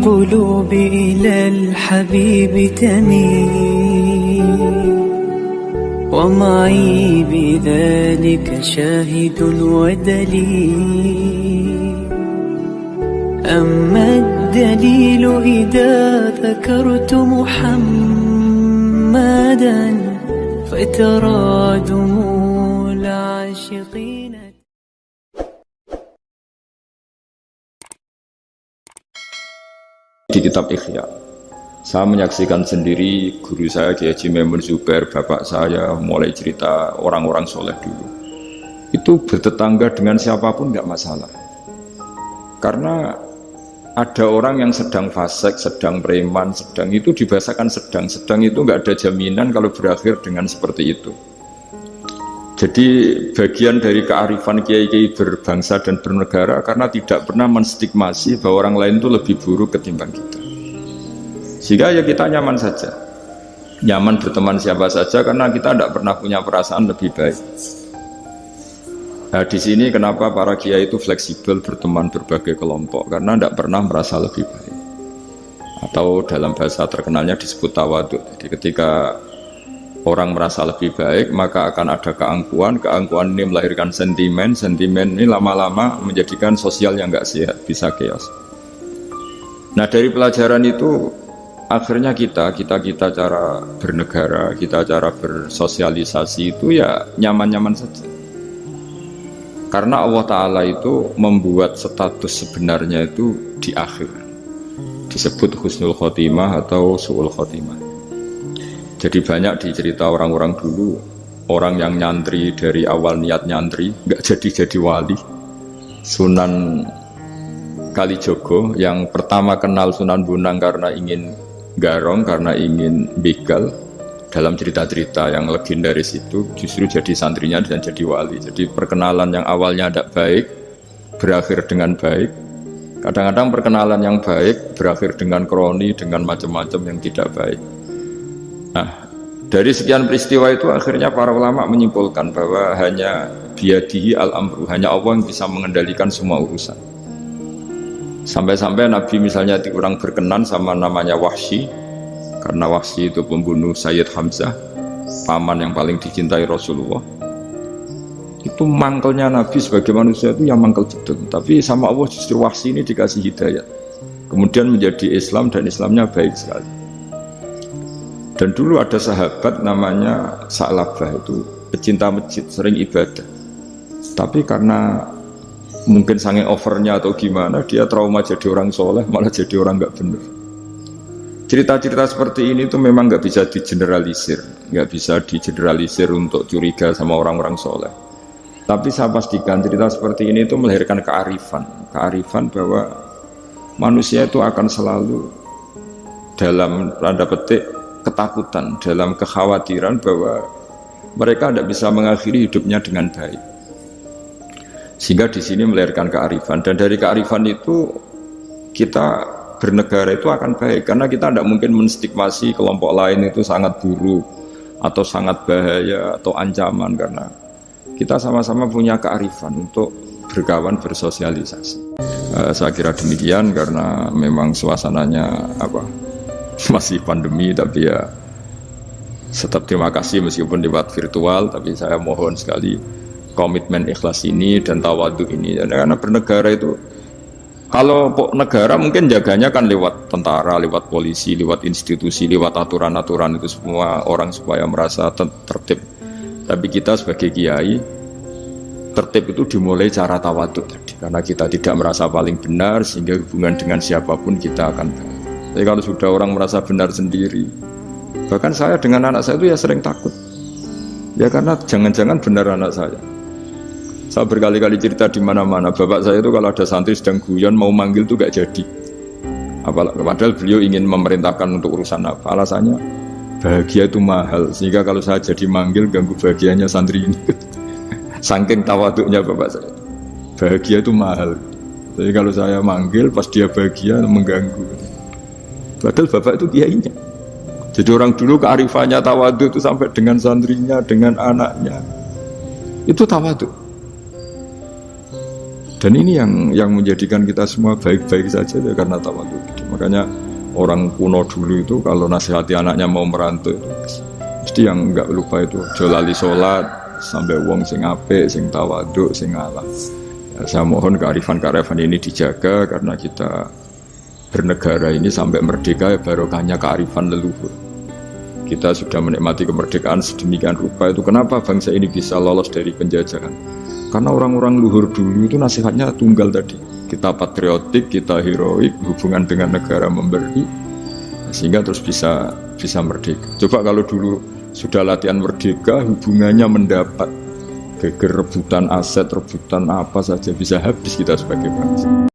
القلوب إلى الحبيب تميل ومعي بذلك شاهد ودليل. أما الدليل إذا ذكرت محمدا فترى دموع العاشقين. Di kitab Ikhya, saya menyaksikan sendiri guru saya Kiai Haji Maimun Zubair, bapak saya mulai cerita orang-orang soleh dulu. Itu bertetangga dengan siapapun nggak masalah. Karena ada orang yang sedang fasik, sedang preman, sedang itu dibahasakan sedang itu nggak ada jaminan kalau berakhir dengan seperti itu. Jadi bagian dari kearifan kiai-kiai berbangsa dan bernegara karena tidak pernah menstigmasi bahwa orang lain itu lebih buruk ketimbang kita. Sehingga ya kita nyaman saja, nyaman berteman siapa saja karena kita tidak pernah punya perasaan lebih baik. Nah di sini kenapa para kiai itu fleksibel berteman berbagai kelompok karena tidak pernah merasa lebih baik. Atau dalam bahasa terkenalnya disebut tawadhu. Jadi ketika orang merasa lebih baik, maka akan ada keangkuhan. Keangkuhan ini melahirkan sentimen. Sentimen ini lama-lama menjadikan sosial yang nggak sehat, bisa chaos. Nah dari pelajaran itu, akhirnya kita cara bernegara, kita cara bersosialisasi itu ya nyaman-nyaman saja. Karena Allah Ta'ala itu membuat status sebenarnya itu di akhir. Disebut husnul khotimah atau su'ul khotimah. Jadi banyak dicerita orang-orang dulu, orang yang nyantri dari awal niat nyantri, nggak jadi wali. Sunan Kalijogo yang pertama kenal Sunan Bonang karena ingin garong, karena ingin begal. Dalam cerita-cerita yang legendaris itu justru jadi santrinya dan jadi wali. Jadi perkenalan yang awalnya tidak baik, berakhir dengan baik. Kadang-kadang perkenalan yang baik berakhir dengan kroni, dengan macam-macam yang tidak baik. Nah, dari sekian peristiwa itu akhirnya para ulama menyimpulkan bahwa hanya biyadihi al-amru, hanya Allah yang bisa mengendalikan semua urusan. Sampai-sampai Nabi misalnya kurang berkenan sama namanya Wahsy, karena Wahsy itu pembunuh Sayyid Hamzah, paman yang paling dicintai Rasulullah. Itu mangkelnya Nabi sebagai manusia itu yang mangkel betul. Tapi sama Allah justru Wahsy ini dikasih hidayah. Kemudian menjadi Islam dan Islamnya baik sekali. Dan dulu ada sahabat namanya Sa'labah, itu pecinta masjid, sering ibadah. Tapi karena mungkin saking overnya atau gimana, dia trauma jadi orang soleh, malah jadi orang nggak benar. Cerita-cerita seperti ini tuh memang nggak bisa digeneralisir, nggak bisa digeneralisir untuk curiga sama orang-orang soleh. Tapi saya pastikan cerita seperti ini tuh melahirkan kearifan bahwa manusia itu akan selalu dalam tanda petik ketakutan, dalam kekhawatiran bahwa mereka tidak bisa mengakhiri hidupnya dengan baik. Sehingga di sini melahirkan kearifan, dan dari kearifan itu kita bernegara itu akan baik, karena kita tidak mungkin menstigmasi kelompok lain itu sangat buruk atau sangat bahaya atau ancaman, karena kita sama-sama punya kearifan untuk berkawan, bersosialisasi. Saya kira demikian, karena memang suasananya masih pandemi, tapi ya tetap terima kasih meskipun lewat virtual, tapi saya mohon sekali komitmen ikhlas ini dan tawadhu ini. Karena bernegara itu, kalau negara mungkin jaganya kan lewat tentara, lewat polisi, lewat institusi, lewat aturan-aturan itu semua orang supaya merasa tertib. Tapi kita sebagai kiai, tertib itu dimulai cara tawadhu tadi, karena kita tidak merasa paling benar sehingga hubungan dengan siapapun kita akan baik. Tapi kalau sudah orang merasa benar sendiri, bahkan saya dengan anak saya itu ya sering takut. Ya karena jangan-jangan benar anak saya. Saya berkali-kali cerita di mana-mana, bapak saya itu kalau ada santri sedang guyon mau manggil itu gak jadi. Padahal beliau ingin memerintahkan untuk urusan apa? Alasannya bahagia itu mahal, sehingga kalau saya jadi manggil ganggu bahagianya santri ini. Saking tawaduknya bapak saya. Bahagia itu mahal. Jadi kalau saya manggil pas dia bahagia mengganggu. Padahal bapak itu kiainya. Jadi orang dulu kearifannya tawadhu itu sampai dengan santrinya, dengan anaknya. Itu tawadhu. Dan ini yang menjadikan kita semua baik-baik saja ya, karena tawadhu. Makanya orang kuno dulu itu kalau nasihati anaknya mau merantau itu mesti yang nggak lupa itu jolali sholat sampai wong sing apik, sing tawaduk, sing ngalah. Ya, saya mohon kearifan ini dijaga karena kita bernegara ini sampai merdeka ya barokahnya kearifan leluhur. Kita sudah menikmati kemerdekaan sedemikian rupa, itu kenapa bangsa ini bisa lolos dari penjajahan? Karena orang-orang luhur dulu itu nasihatnya tunggal tadi. Kita patriotik, kita heroik, hubungan dengan negara memberi, sehingga terus bisa merdeka. Coba kalau dulu sudah latihan merdeka, hubungannya mendapat geger rebutan aset, rebutan apa saja bisa habis kita sebagai bangsa.